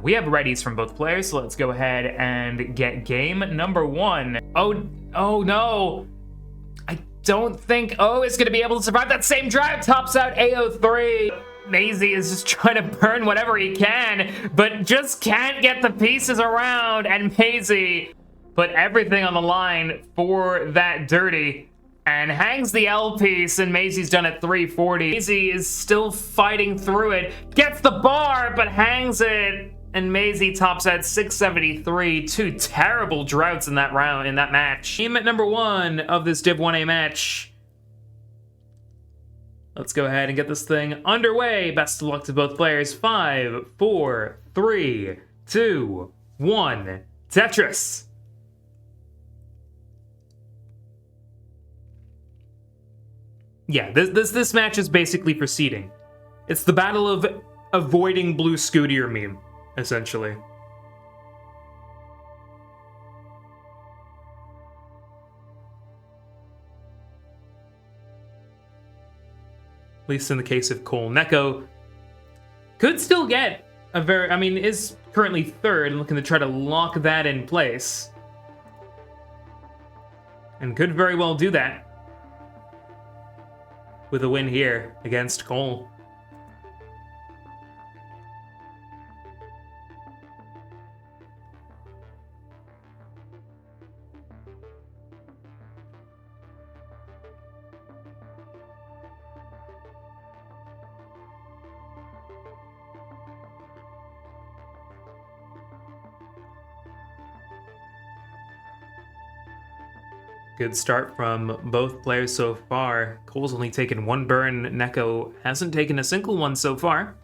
we have readies from both players, so let's go ahead and get game number 1. Oh no! I don't think O is gonna be able to survive that same drive. Tops out AO3. Maisie is just trying to burn whatever he can, but just can't get the pieces around, and Maisie put everything on the line for that dirty and hangs the L piece, and Maisie's done at 340. Maisie is still fighting through it, gets the bar, but hangs it, and Maisie tops at 673. 2 terrible droughts in that round, in that match. Game at number 1 of this Div 1A match. Let's go ahead and get this thing underway. Best of luck to both players. 5, 4, 3, 2, 1. Tetris. Yeah, this match is basically for seeding. It's the battle of avoiding blue Scootier meme, essentially. At least in the case of Cole. NEK0 could still get a very, I mean, is currently 3rd and looking to try to lock that in place. And could very well do that with a win here against Cole. Good start from both players so far. Cole's only taken 1 burn. NEK0 hasn't taken a single one so far.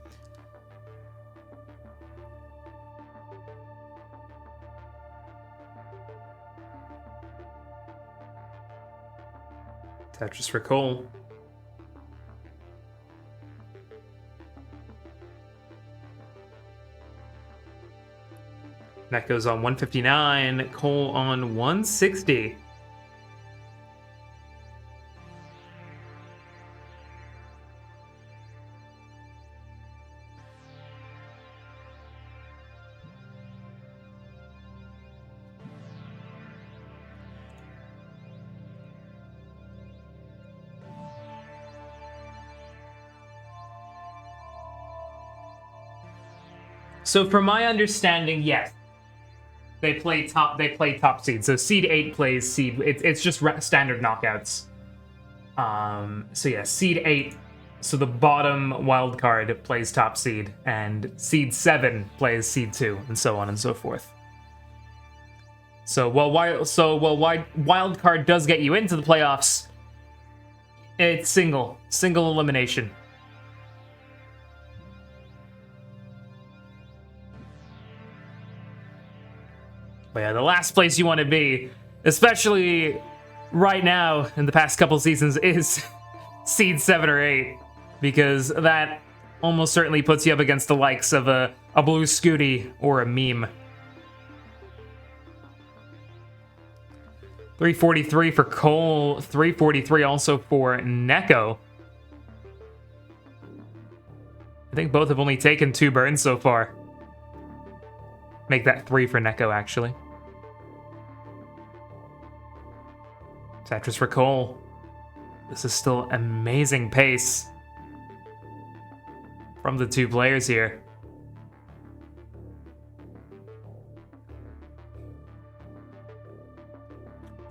Tetris for Cole. NEK0's on 159, Cole on 160. So from my understanding, yes, they play top seed. So seed 8 plays seed. It's just standard knockouts. So yeah, seed 8. So the bottom wild card plays top seed, and seed 7 plays seed 2, and so on and so forth. So while wild card does get you into the playoffs, it's single elimination. But yeah, the last place you want to be, especially right now in the past couple seasons, is seed 7 or 8, because that almost certainly puts you up against the likes of a blue Scooty or a meme. 343 for Cole, 343 also for NEK0. I think both have only taken 2 burns so far. Make that 3 for NEK0, actually. Tetris for Cole. This is still amazing pace from the 2 players here.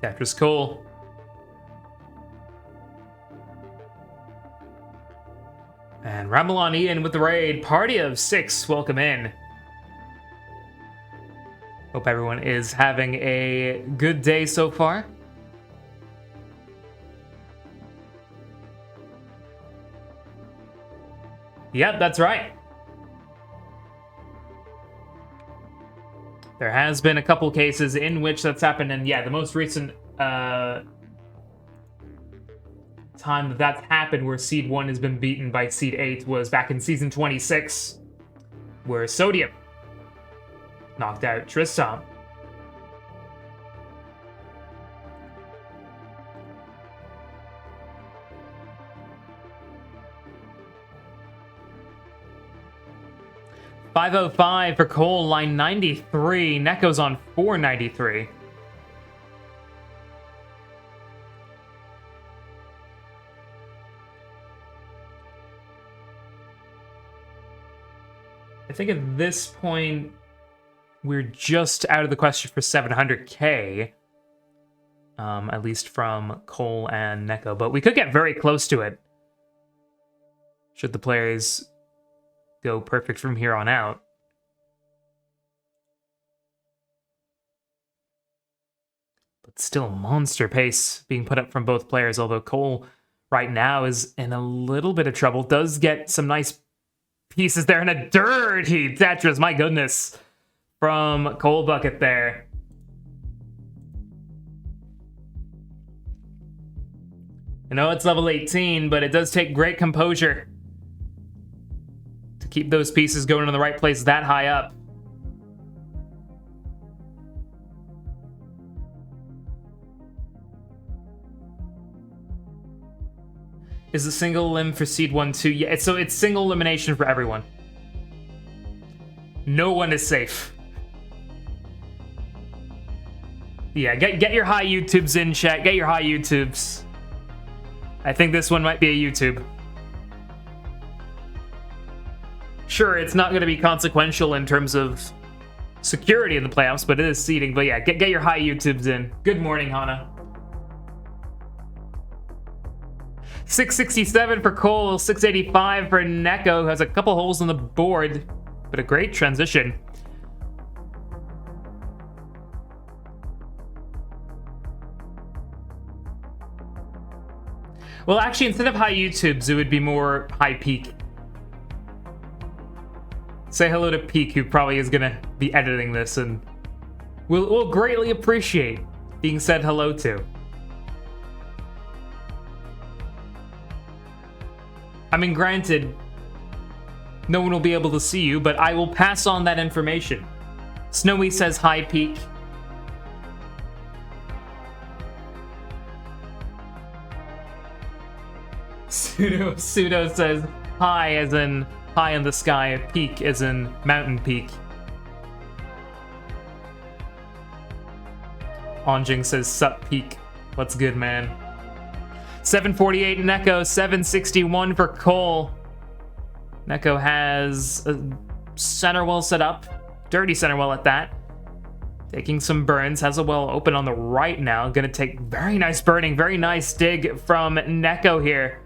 Tetris Cole. And Ramelon Ian with the raid. Party of 6, welcome in. Hope everyone is having a good day so far. Yep, that's right. There has been a couple cases in which that's happened, and yeah, the most recent time that's happened where Seed 1 has been beaten by Seed 8 was back in Season 26, where Sodium knocked out Tristan. 505 for Cole, line 93. NEK0's on 493. I think at this point, we're just out of the question for 700K. At least from Cole and NEK0. But we could get very close to it, should the players go perfect from here on out. But still, monster pace being put up from both players, although Cole right now is in a little bit of trouble. Does get some nice pieces there, and a dirty Tetris, my goodness, from Cole Bucket there. I know it's level 18, but it does take great composure to keep those pieces going in the right place that high up. Is a single elim for seed 1-2? Yeah, so it's single elimination for everyone. No one is safe. Yeah, get your high YouTubes in, chat. Get your high YouTubes. I think this one might be a YouTube. Sure, it's not going to be consequential in terms of security in the playoffs, but it is seeding. But yeah, get your high YouTubes in. Good morning, Hana. 667 for Cole, 685 for NEK0, who has a couple holes on the board, but a great transition. Well, actually, instead of high YouTubes, it would be more high Peek. Say hello to Peek, who probably is gonna be editing this, and we'll greatly appreciate being said hello to. I mean, granted, no one will be able to see you, but I will pass on that information. Snowy says hi, Peek. Pseudo says hi as in high in the sky, peak as in mountain peak. Onjing says sup peak. What's good, man? 748 NEK0, 761 for Cole. NEK0 has a center well set up. Dirty center well at that. Taking some burns, has a well open on the right now. Gonna take very nice burning, very nice dig from NEK0 here.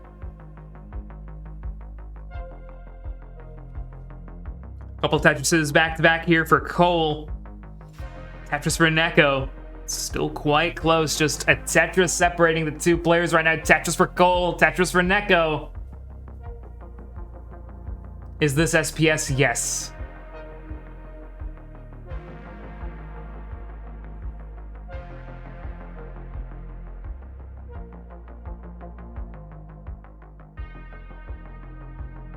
Couple Tetrises back-to-back here for Cole. Tetris for NEK0. Still quite close, just a Tetris separating the two players right now. Tetris for Cole, Tetris for NEK0. Is this SPS? Yes.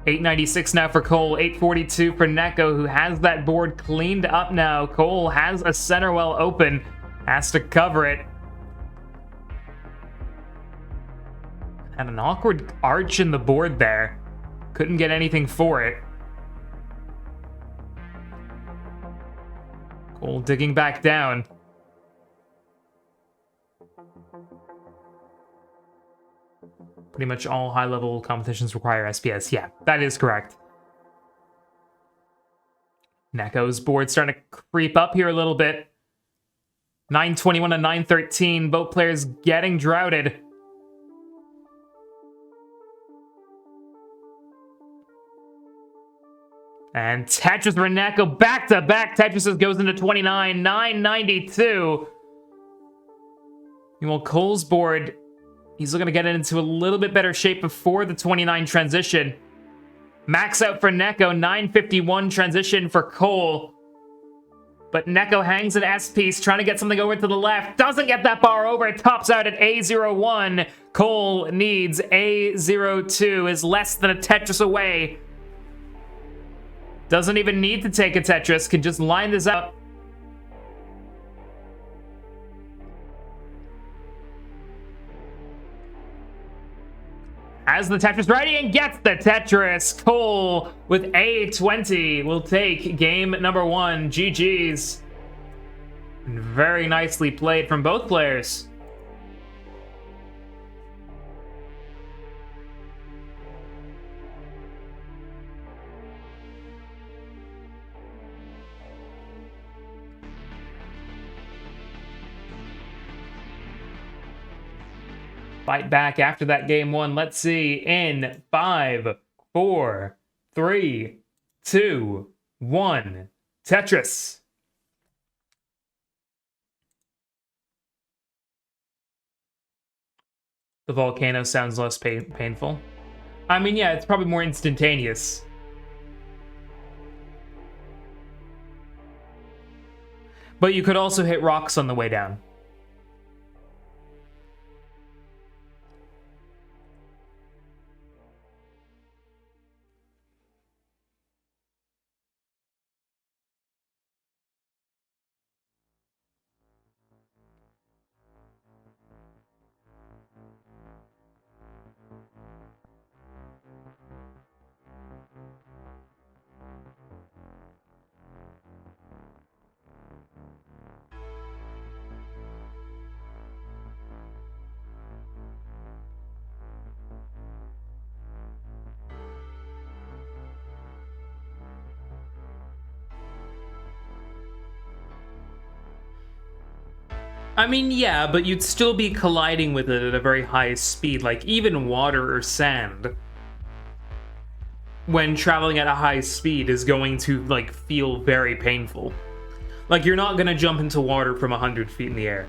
$896 now for Cole, $842 for NEK0, who has that board cleaned up now. Cole has a center well open, has to cover it. Had an awkward arch in the board there. Couldn't get anything for it. Cole digging back down. Pretty much all high-level competitions require SPS. Yeah, that is correct. NEK0's board starting to creep up here a little bit. 921 to 913. Both players getting droughted. And Tetris for NEK0 back-to-back Tetrises goes into 29. 992. Meanwhile, Cole's board, he's looking to get it into a little bit better shape before the 29 transition. Max out for NEK0, 951 transition for Cole. But NEK0 hangs an S piece, trying to get something over to the left. Doesn't get that bar over. It tops out at A01. Cole needs A02, is less than a Tetris away. Doesn't even need to take a Tetris, can just line this up. Has the Tetris ready and gets the Tetris. Cole with A20 will take game number 1. GG's. Very nicely played from both players. Fight back after that game 1. Let's see in 5, 4, 3, 2, 1. Tetris. The volcano sounds less painful. I mean, yeah, it's probably more instantaneous. But you could also hit rocks on the way down. I mean, yeah, but you'd still be colliding with it at a very high speed, like even water or sand, when traveling at a high speed, is going to, like, feel very painful. Like, you're not gonna jump into water from 100 feet in the air.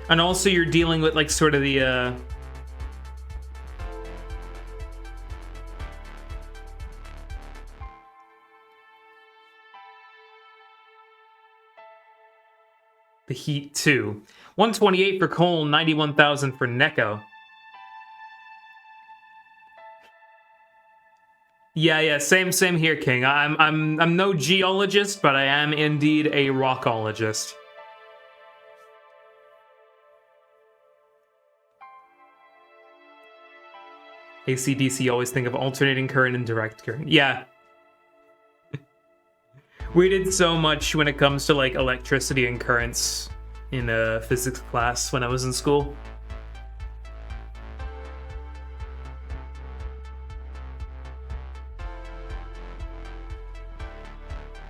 And also you're dealing with, like, sort of the heat too. 128 for Cole, 91,000 for NEK0. Yeah, same here, King. I'm no geologist, but I am indeed a rockologist. AC/DC, always think of alternating current and direct current. Yeah. We did so much when it comes to, like, electricity and currents in physics class when I was in school.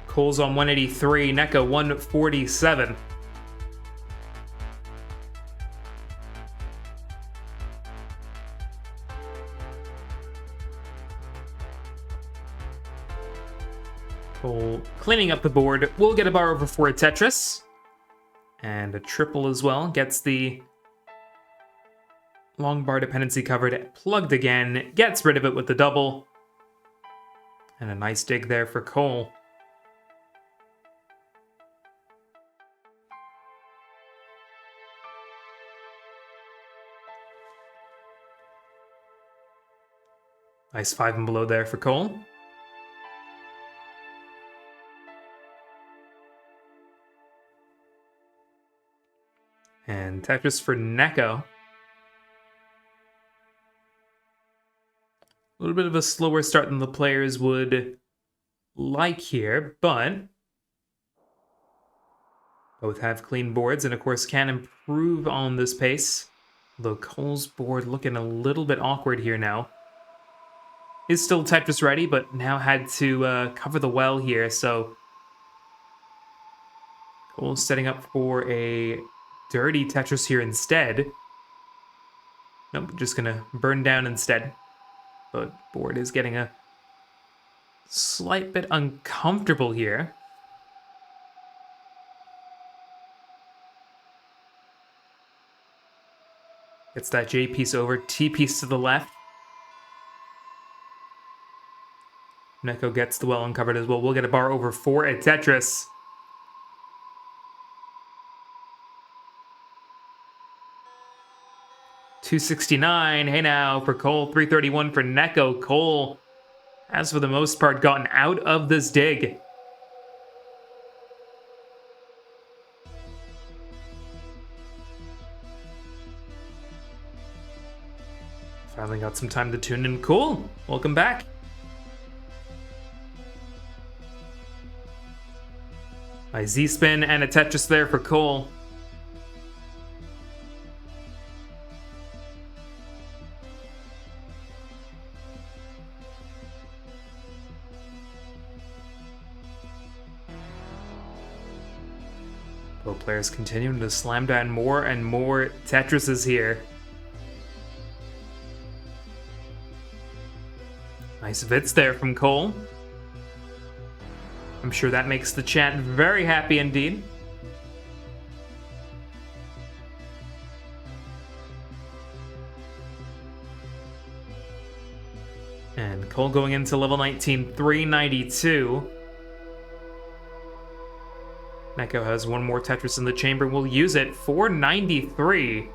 Cole's on 183, NEK0 147. Cole cleaning up the board. We'll get a bar over for a Tetris. And a triple as well. Gets the long bar dependency covered, plugged again. Gets rid of it with the double. And a nice dig there for Cole. Nice 5 and below there for Cole. And Tetris for NEK0. A little bit of a slower start than the players would like here, but both have clean boards and, of course, can improve on this pace. Although Cole's board looking a little bit awkward here now. Is still Tetris ready, but now had to cover the well here, so Cole's setting up for a dirty Tetris here instead. Nope, just gonna burn down instead. But board is getting a slight bit uncomfortable here. Gets that J piece over, T piece to the left. NEK0 gets the well uncovered as well. We'll get a bar over for a Tetris. $269. Hey now for Cole. $331 for NEK0. Cole has, for the most part, gotten out of this dig. Finally got some time to tune in. Cool. Welcome back. My Z-spin and a Tetris there for Cole. Both players continuing to slam down more and more Tetrises here. Nice Vits there from Cole. I'm sure that makes the chat very happy indeed. And Cole going into level 19, 392. NEK0 has one more Tetris in the chamber. We'll use it, 493.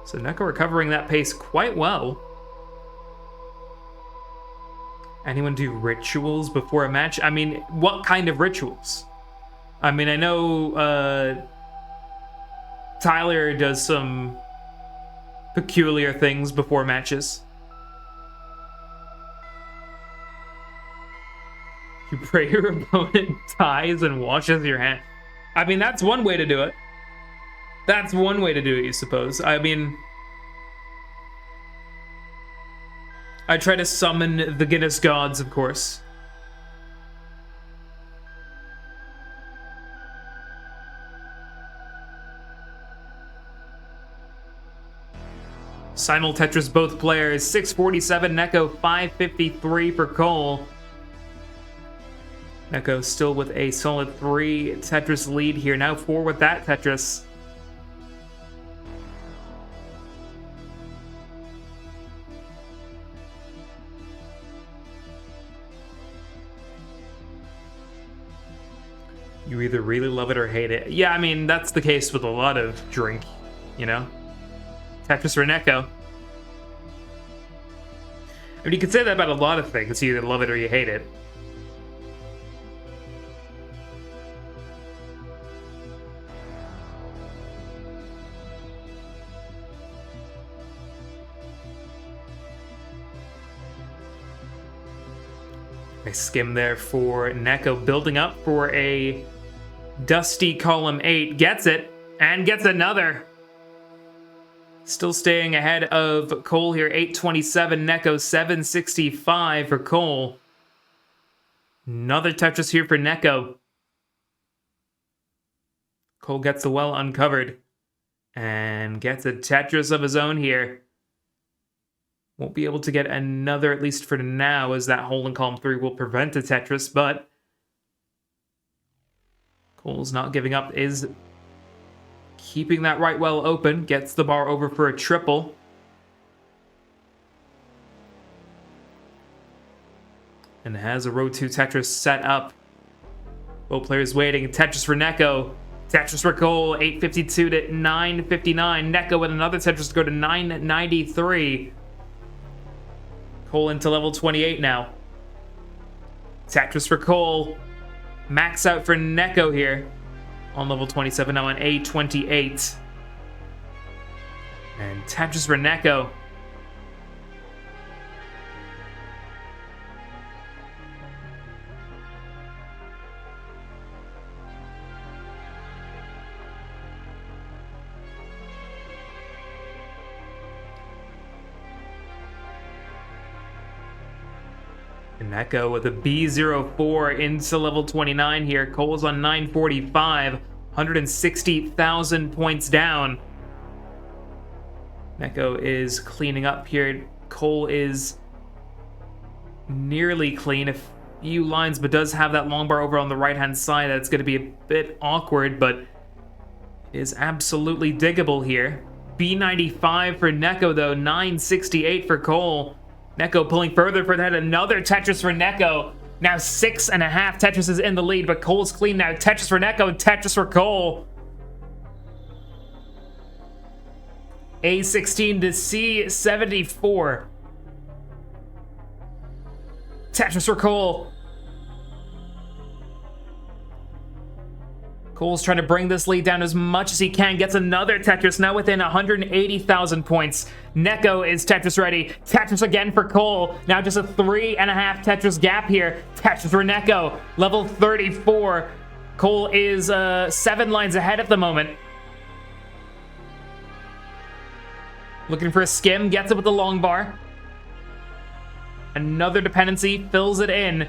So NEK0 recovering that pace quite well. Anyone do rituals before a match? I mean, what kind of rituals? I mean, I know Tyler does some peculiar things before matches. You pray your opponent dies and washes your hand. I mean, that's one way to do it. That's one way to do it, you suppose. I mean, I try to summon the Guinness gods, of course. Simul Tetris both players, 647 NEK0, 553 for Cole. NEK0 still with a solid 3 Tetris lead here. Now 4 with that Tetris. You either really love it or hate it. Yeah, I mean, that's the case with a lot of drink, you know? Tetris for NEK0. I mean, you could say that about a lot of things. You either love it or you hate it. Nice skim there for NEK0, building up for a dusty column 8. Gets it, and gets another. Still staying ahead of Cole here, 827, NEK0, 765 for Cole. Another Tetris here for NEK0. Cole gets the well uncovered, and gets a Tetris of his own here. Won't be able to get another, at least for now, as that hole in column 3 will prevent a Tetris, but Cole's not giving up, is keeping that right well open, gets the bar over for a triple. And has a row 2 Tetris set up. Both players waiting. Tetris for NEK0. Tetris for Cole, 852 to 959. NEK0 with another Tetris to go to 993. Cole into level 28 now. Tetris for Cole. Max out for NEK0 here. On level 27 now on A28. And Tetris for NEK0. NEK0 with a B04 into level 29 here. Cole's on 945, 160,000 points down. NEK0 is cleaning up here. Cole is nearly clean, a few lines, but does have that long bar over on the right-hand side. That's going to be a bit awkward, but it is absolutely diggable here. B95 for NEK0, though, 968 for Cole. NEK0 pulling further for that. Another Tetris for NEK0. Now 6.5 Tetrises in the lead, but Cole's clean now. Tetris for NEK0, Tetris for Cole. A16 to C74. Tetris for Cole. Cole's trying to bring this lead down as much as he can. Gets another Tetris, now within 180,000 points. NEK0 is Tetris ready. Tetris again for Cole. Now just a 3.5 Tetris gap here. Tetris for NEK0. Level 34. Cole is 7 lines ahead at the moment. Looking for a skim. Gets it with the long bar. Another dependency. Fills it in.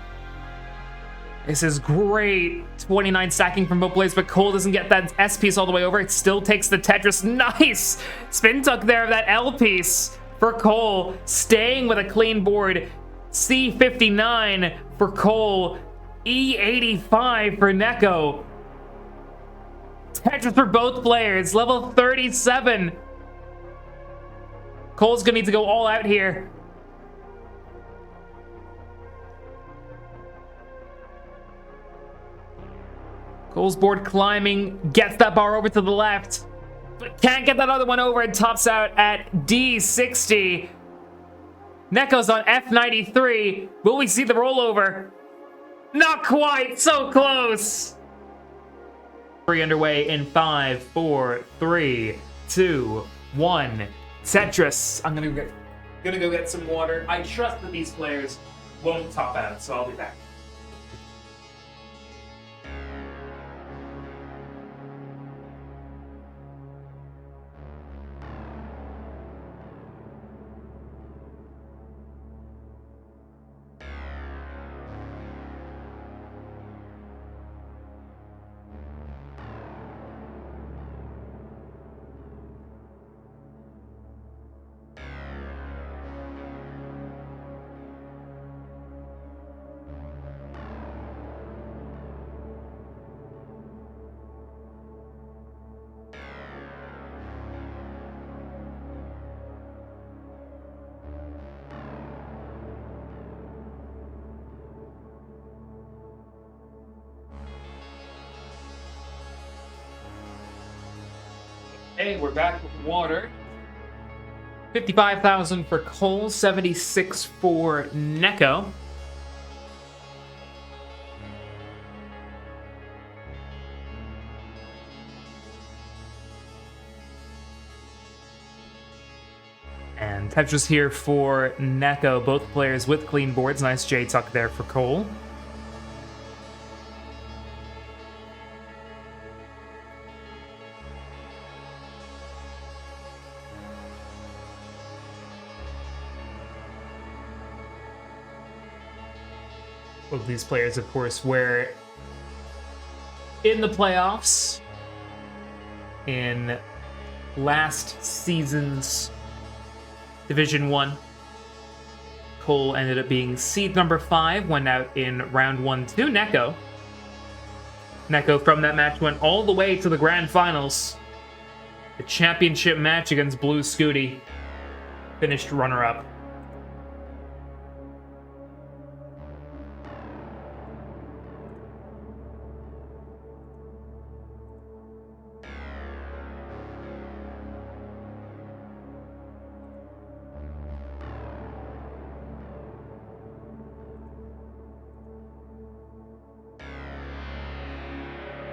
This is great. 29 stacking from both players, but Cole doesn't get that S piece all the way over. It still takes the Tetris. Nice! Spin tuck there of that L piece for Cole. Staying with a clean board. C59 for Cole. E85 for NEK0. Tetris for both players. Level 37. Cole's gonna need to go all out here. Cole's board climbing, gets that bar over to the left, but can't get that other one over and tops out at D60. NEK0's on F93. Will we see the rollover? Not quite, so close. 3 underway in 5, 4, 3, 2, 1. Tetris. I'm gonna go get some water. I trust that these players won't top out, so I'll be back. Hey, we're back with water. 55,000 for Cole, 76 for NEK0. And Tetris here for NEK0, both players with clean boards. Nice J-tuck there for Cole. Both of these players, of course, were in the playoffs in last season's Division 1. Cole ended up being seed number 5, went out in round 1 to NEK0. NEK0 from that match went all the way to the grand finals. The championship match against Blue Scooty. Finished runner-up.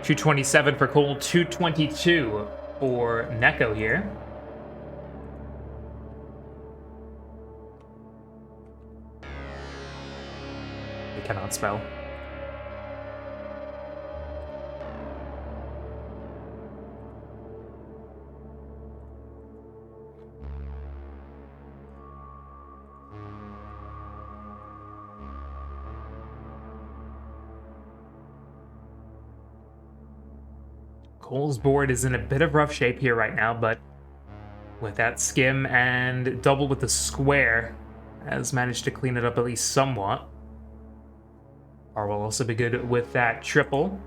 $227 for Cole, $222 for NEK0 here. We cannot spell. Cole's board is in a bit of rough shape here right now, but with that skim and double with the square, has managed to clean it up at least somewhat. Or will also be good with that triple.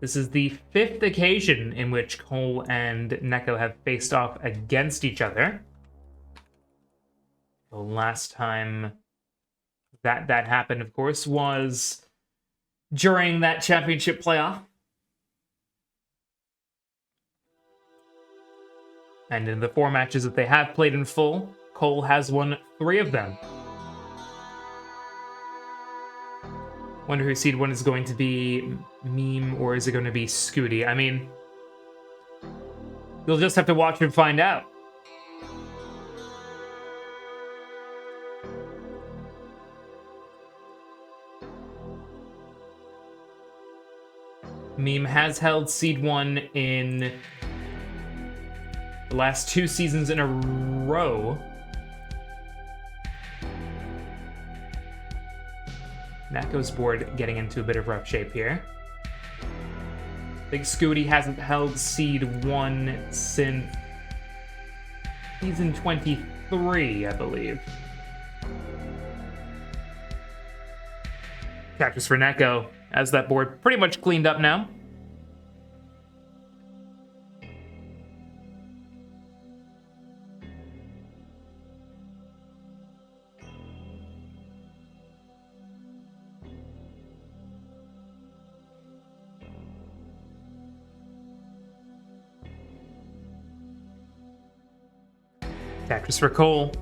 This is the 5th occasion in which Cole and NEK0 have faced off against each other. The last time that happened, of course, was during that championship playoff. And in the 4 matches that they have played in full, Cole has won 3 of them. Wonder who seed 1 is going to be, Meme, or is it going to be Scooty? I mean, You'll just have to watch and find out. Meme has held Seed 1 in the last 2 seasons in a row. NEK0's board getting into a bit of rough shape here. Big Scooty hasn't held Seed 1 since season 23, I believe. Tetris for NEK0, as that board pretty much cleaned up now. Tetris for Cole.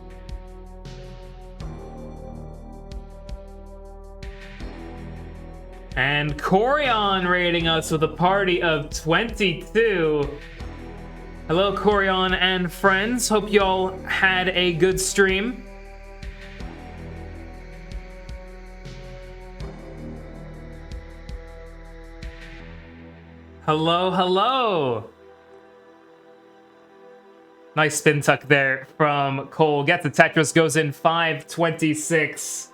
And Corion rating us with a party of 22. Hello, Corion and friends. Hope y'all had a good stream. Hello, hello. Nice spin tuck there from Cole. Gets the Tetris, goes in 526.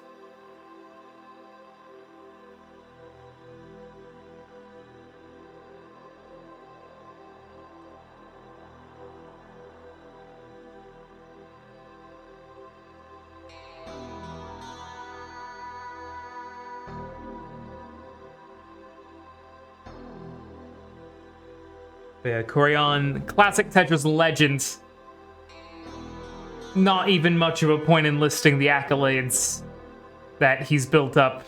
Yeah, Corion, classic Tetris legend. Not even much of a point in listing the accolades that he's built up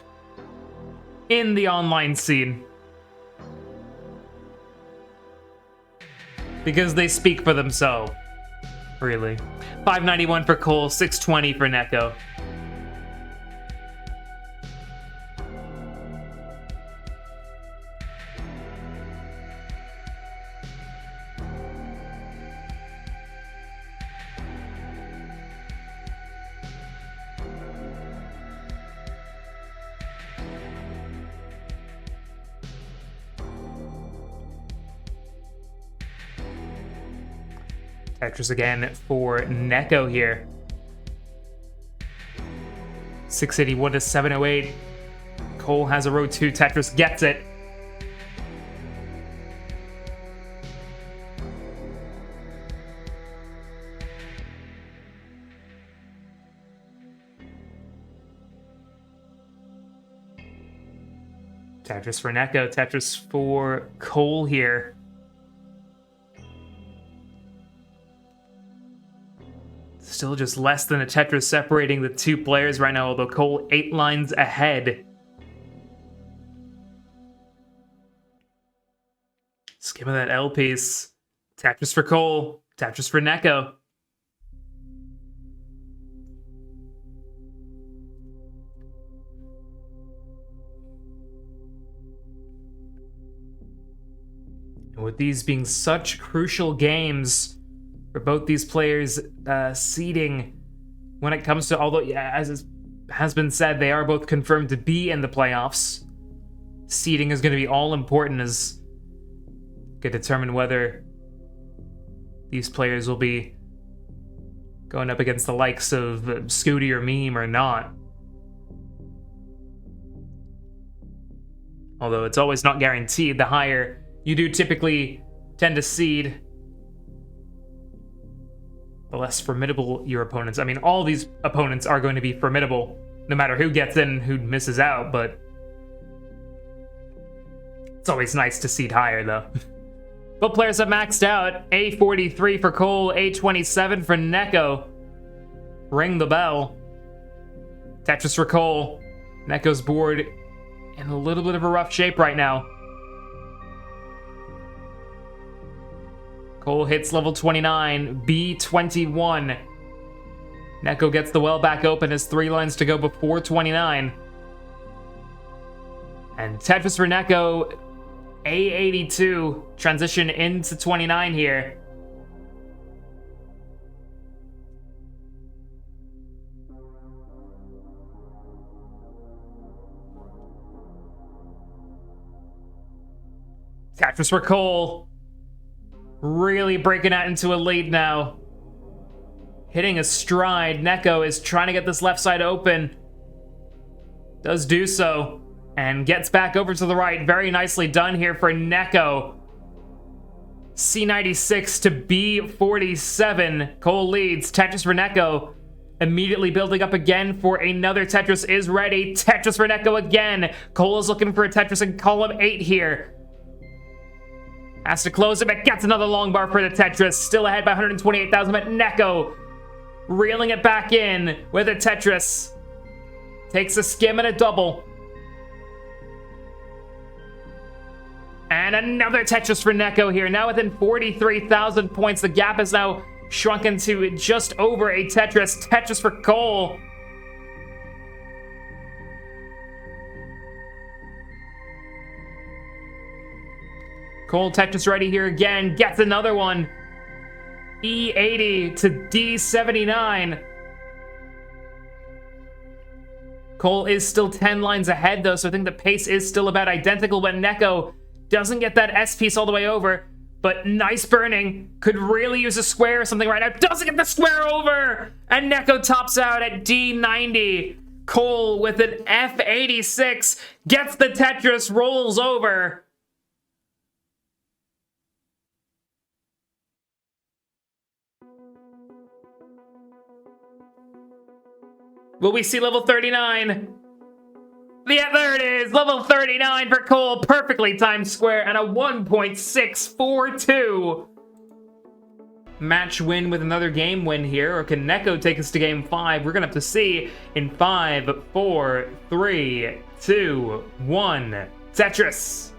in the online scene, because they speak for themselves, really. 591 for Cole, 620 for NEK0. Tetris again for NEK0 here. 681 to 708. Cole has a row 2. Tetris gets it. Tetris for NEK0. Tetris for Cole here. Still just less than a Tetris separating the two players right now, although Cole 8 lines ahead. Skimming that L piece. Tetris for Cole. Tetris for NEK0. And with these being such crucial games for both these players, seeding when it comes to, although as has been said, they are both confirmed to be in the playoffs. Seeding is going to be all important as could determine whether these players will be going up against the likes of Scooty or Meme or not. Although it's always not guaranteed. The higher you do typically tend to seed, the less formidable your opponents. I mean, all these opponents are going to be formidable, no matter who gets in, who misses out, but it's always nice to seed higher, though. Both players have maxed out. A43 for Cole, A27 for NEK0. Ring the bell. Tetris for Cole. NEK0's board in a little bit of a rough shape right now. Cole hits level 29, B21. NEK0 gets the well back open, has 3 lines to go before 29. And Tetris for NEK0, A82, transition into 29 here. Tetris for Cole. Really breaking out into a lead now. Hitting a stride. NEK0 is trying to get this left side open. Does do so. And gets back over to the right. Very nicely done here for NEK0. C96 to B47. Cole leads. Tetris for NEK0. Immediately building up again for another Tetris is ready. Tetris for NEK0 again. Cole is looking for a Tetris in column 8 here. Has to close it, but gets another long bar for the Tetris. Still ahead by 128,000, but NEK0 reeling it back in with a Tetris. Takes a skim and a double. And another Tetris for NEK0 here. Now within 43,000 points. The gap is now shrunken to just over a Tetris. Tetris for Cole. Cole Tetris ready here again. Gets another one. E80 to D79. Cole is still 10 lines ahead though, so I think the pace is still about identical, but NEK0 doesn't get that S piece all the way over. But nice burning. Could really use a square or something right now. Doesn't get the square over! And NEK0 tops out at D90. Cole with an F86 gets the Tetris, rolls over. Will we see level 39? Yeah, there it is! Level 39 for Cole. Perfectly timed square and a 1.642. Match win with another game win here, or can NEK0 take us to game 5? We're gonna have to see in 5, 4, 3, 2, 1. Tetris!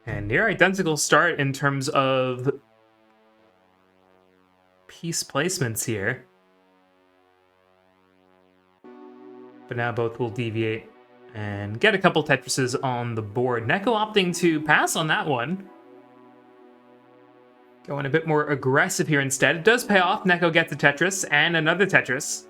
And near identical start in terms of piece placements here. But now both will deviate and get a couple Tetrises on the board. NEK0 opting to pass on that one. Going a bit more aggressive here instead. It does pay off. NEK0 gets a Tetris and another Tetris.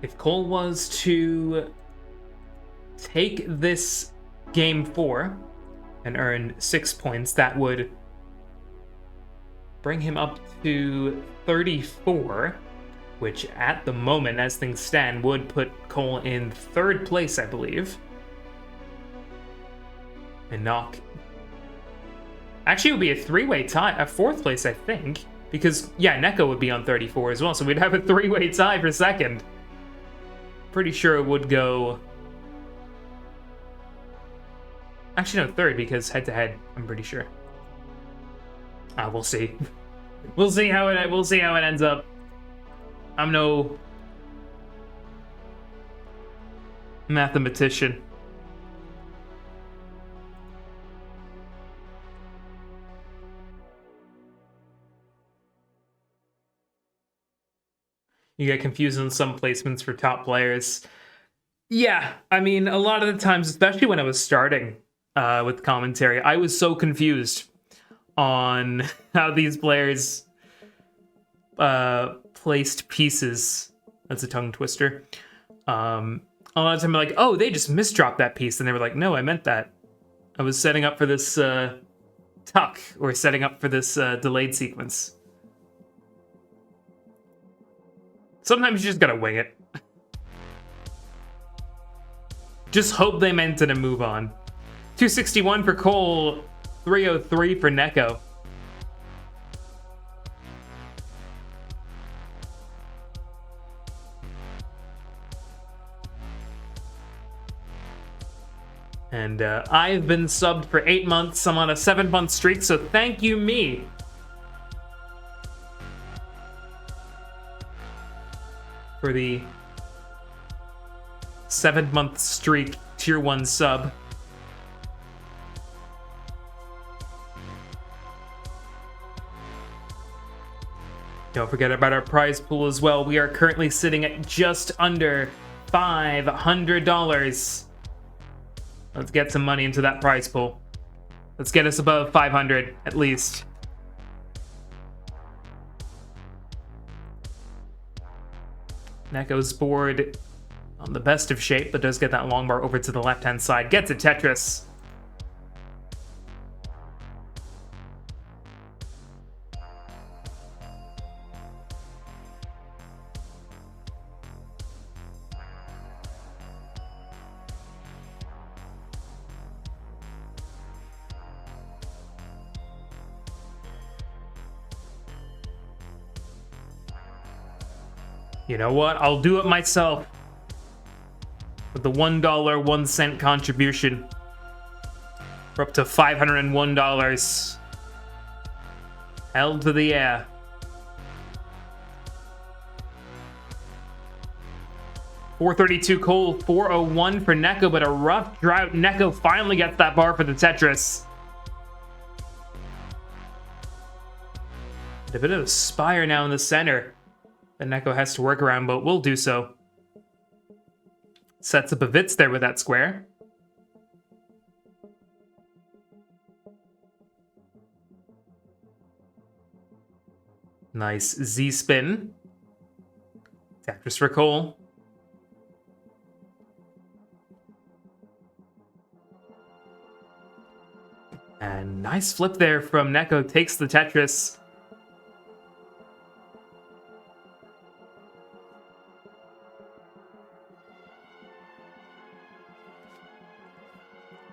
If Cole was to take this game 4 and earn 6 points, that would bring him up to 34, which at the moment, as things stand, would put Cole in 3rd place, I believe. And knock... Actually, it would be a 3-way tie, a 4th place, I think. Because, yeah, NEK0 would be on 34 as well, so we'd have a 3-way tie for 2nd. Pretty sure it would go... Actually, no, 3rd, because head-to-head, I'm pretty sure. We'll see. We'll see how it ends up. I'm no mathematician. You get confused on some placements for top players. Yeah, I mean, a lot of the times, especially when I was starting with commentary, I was so confused on how these players placed pieces. That's a tongue twister. A lot of times I'm like, oh, they just misdropped that piece. And they were like, no, I meant that. I was setting up for this tuck, or setting up for this delayed sequence. Sometimes you just gotta wing it. Just hope they meant it and move on. 261 for Cole, 303 for NEK0. And I've been subbed for 8 months. I'm on a 7-month streak, so thank you, me. for the 7-month streak tier 1 sub. Don't forget about our prize pool as well. We are currently sitting at just under $500. Let's get some money into that prize pool. Let's get us above 500 at least. NEK0's board on the best of shape, but does get that long bar over to the left-hand side. Gets a Tetris. You know what? I'll do it myself. With the $1 1 cent contribution. We're up to $501. Held to the air. $432 Cole, $401 for NEK0, but a rough drought. NEK0 finally gets that bar for the Tetris. A bit of a spire now in the center that NEK0 has to work around, but will do so. Sets up a Vitz there with that square. Nice Z-spin. Tetris for Cole. And nice flip there from NEK0. Takes the Tetris.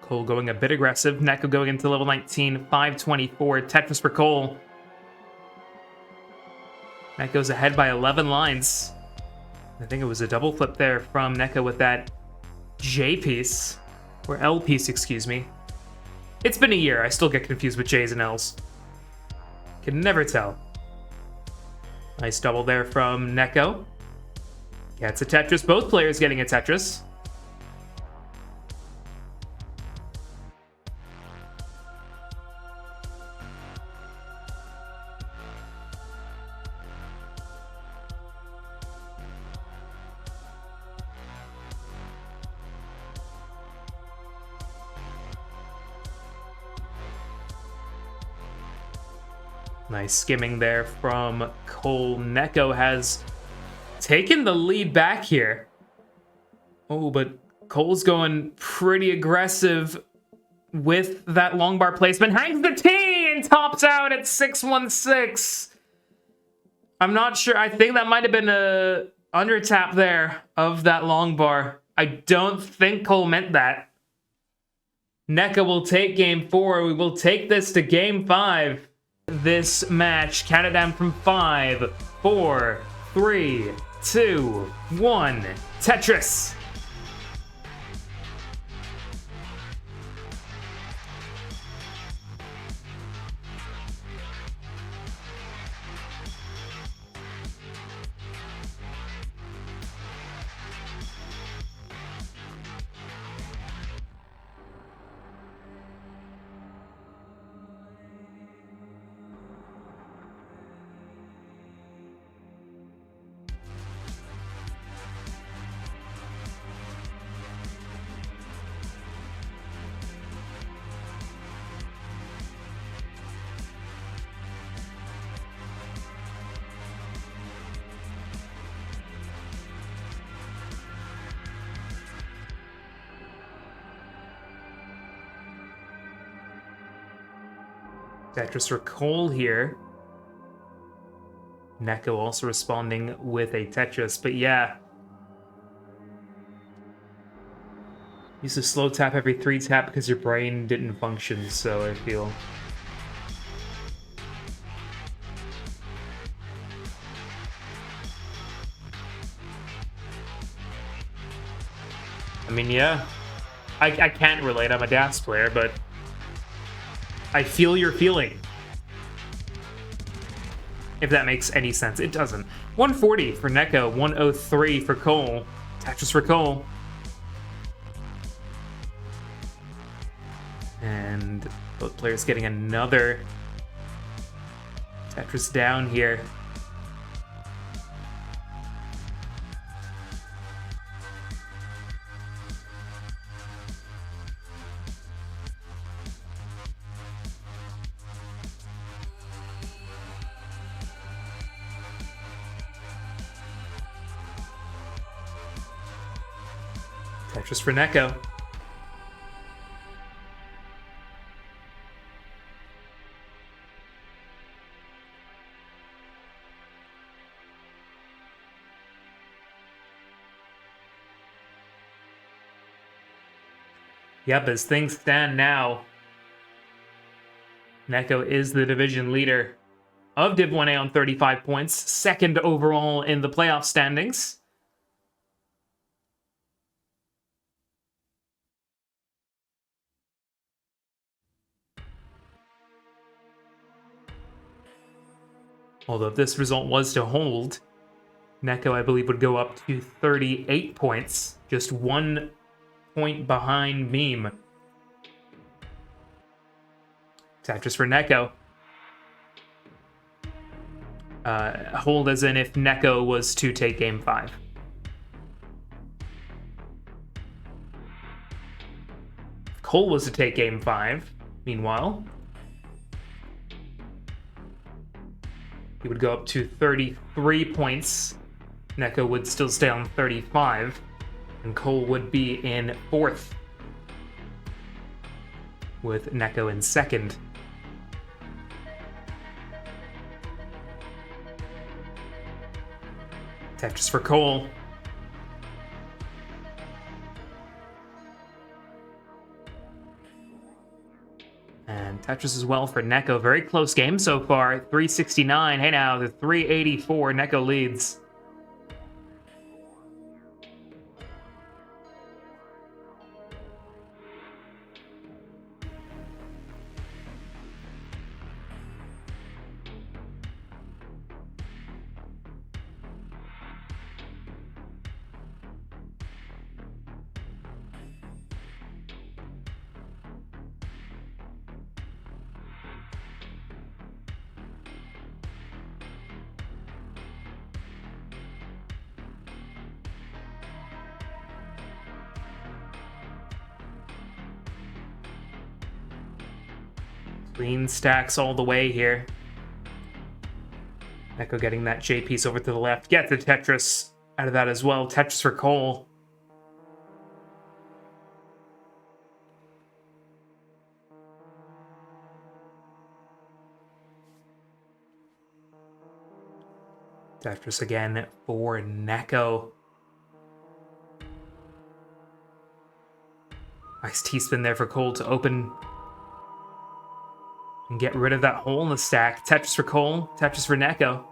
Cole going a bit aggressive. NEK0 going into level 19, 524. Tetris for Cole. NEK0's ahead by 11 lines. I think it was a double flip there from NEK0 with that J piece. Or L piece, excuse me. It's been a year. I still get confused with J's and L's. Can never tell. Nice double there from NEK0. Gets a Tetris. Both players getting a Tetris. Nice skimming there from Cole. NEK0 has taken the lead back here. Oh, but Cole's going pretty aggressive with that long bar placement. Hangs the T and tops out at 616. I'm not sure. I think that might have been a under tap there of that long bar. I don't think Cole meant that. NEK0 will take game 4. We will take this to game 5. This match, count it down from 5, 4, 3, 2, 1. Tetris. Tetris for Cole here. NEK0 also responding with a Tetris, but yeah. Used to slow tap every 3 tap because your brain didn't function, so I feel. I mean, yeah. I can't relate, I'm a DAS player, but I feel your feeling. if that makes any sense. It doesn't. 140 for NEK0, 103 for Cole. Tetris for Cole. And both players getting another Tetris down here. Tetris for NEK0. Yep, as things stand now, NEK0 is the division leader of Div 1A on 35 points, second overall in the playoff standings. Although if this result was to hold, NEK0, I believe, would go up to 38 points, just 1 point behind Meme. Tetris for NEK0. Hold as in if NEK0 was to take Game 5. If Cole was to take Game 5, meanwhile, he would go up to 33 points. NEK0 would still stay on 35, and Cole would be in 4th, with NEK0 in 2nd. Tetris for Cole. And Tetris as well for NEK0. Very close game so far. 369. Hey now, the 384. NEK0 leads. Clean stacks all the way here. NEK0 getting that J piece over to the left. Get the Tetris out of that as well. Tetris for Cole. Tetris again for NEK0. Nice T-spin there for Cole to open and get rid of that hole in the stack. Tetris for Cole, Tetris for NEK0.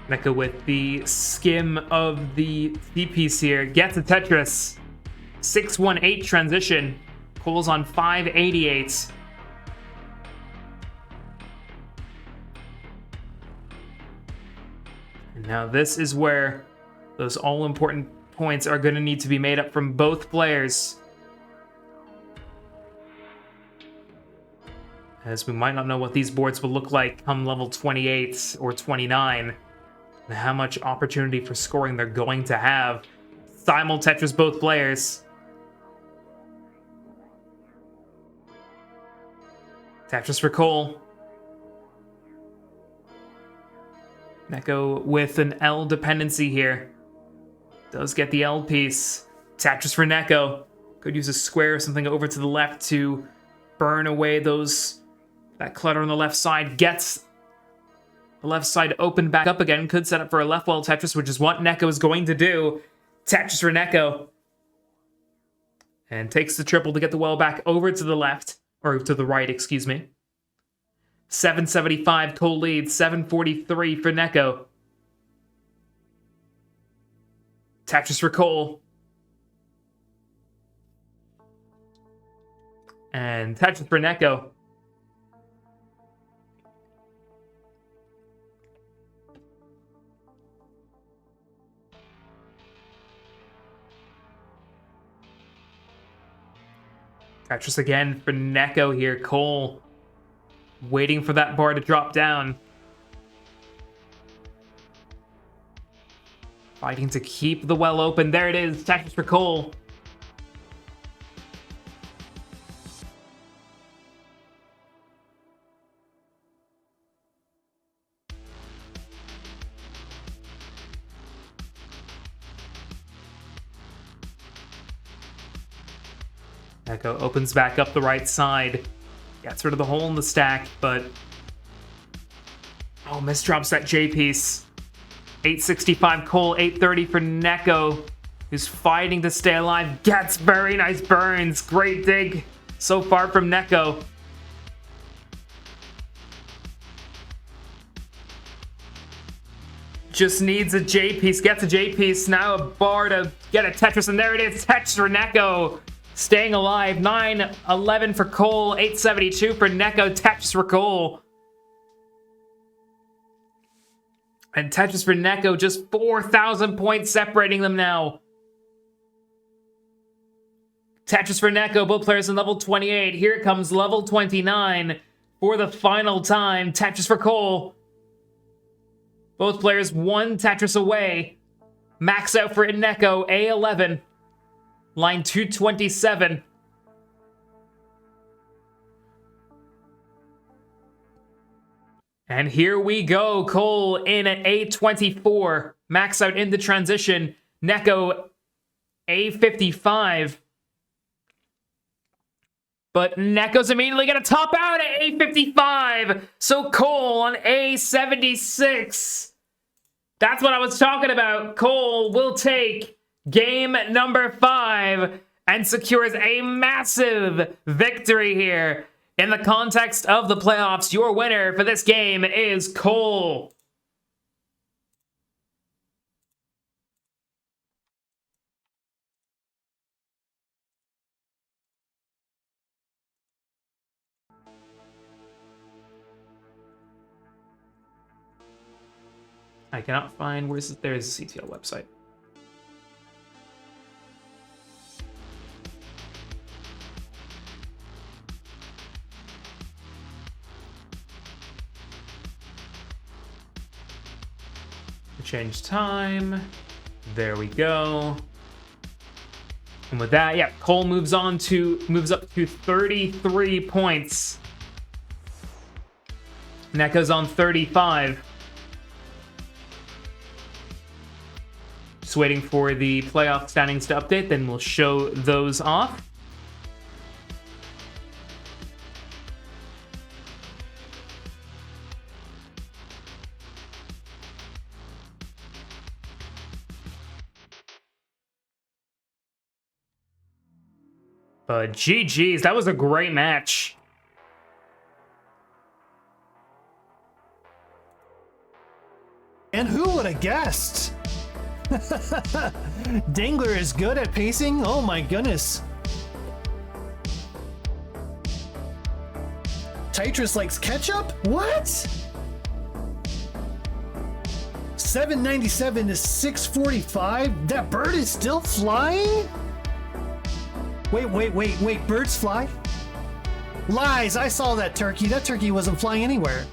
NEK0 with the skim of the C-piece here. Gets a Tetris. 618 transition. Cole's on 588. And now this is where those all-important points are going to need to be made up from both players, as we might not know what these boards will look like come level 28 or 29. And how much opportunity for scoring they're going to have. Simul Tetris both players. Tetris for Cole. NEK0 with an L dependency here. Does get the L piece. Tetris for NEK0. Could use a square or something over to the left to burn away that clutter on the left side. Gets The left side open back up again. Could set up for a left wall Tetris, which is what NEK0 is going to do. Tetris for NEK0. And takes the triple to get the well back over to the left. Or to the right, excuse me. 775 Cole leads. 743 for NEK0. Tetris for Cole. And Tetris for NEK0. Tetris again for NEK0 here. Cole waiting for that bar to drop down. Fighting to keep the well open. There it is. Tetris for Cole. NEK0 opens back up the right side. Gets rid of the hole in the stack, but... Oh, misdrops that J piece. 865 Cole, 830 for NEK0, who's fighting to stay alive. Gets very nice burns. Great dig so far from NEK0. Just needs a J piece. Gets a J piece. Now a bar to get a Tetris, and there it is. Tetris for NEK0. Staying alive. 911 for Cole. 872 for NEK0. Tetris for Cole. And Tetris for NEK0. Just 4,000 points separating them now. Tetris for NEK0. Both players in level 28. Here it comes level 29 for the final time. Tetris for Cole. Both players one Tetris away. Max out for NEK0. A11. Line 227. And here we go. Cole in at A24. Max out in the transition. NEK0 A55. But NEK0's immediately going to top out at A55. So Cole on A76. That's what I was talking about. Cole will take game number 5 and secures a massive victory here. In the context of the playoffs, your winner for this game is Cole. I cannot find where's there's a CTL website. Change time. There we go. And with that, yeah, Cole moves up to 33 points. NEK0's on 35. Just waiting for the playoff standings to update, then we'll show those off. But GG's, that was a great match. And who would have guessed? Dangler is good at pacing? Oh my goodness. Tetris likes ketchup? What? 797 to 645? That bird is still flying? Wait, birds fly? Lies, I saw that turkey. That turkey wasn't flying anywhere.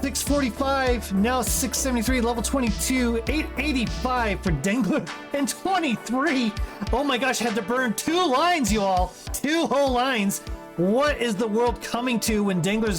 645, now 673, level 22, 885 for Dangler, and 23. Oh my gosh, I had to burn 2 lines, you all. 2 whole lines. What is the world coming to when Dangler's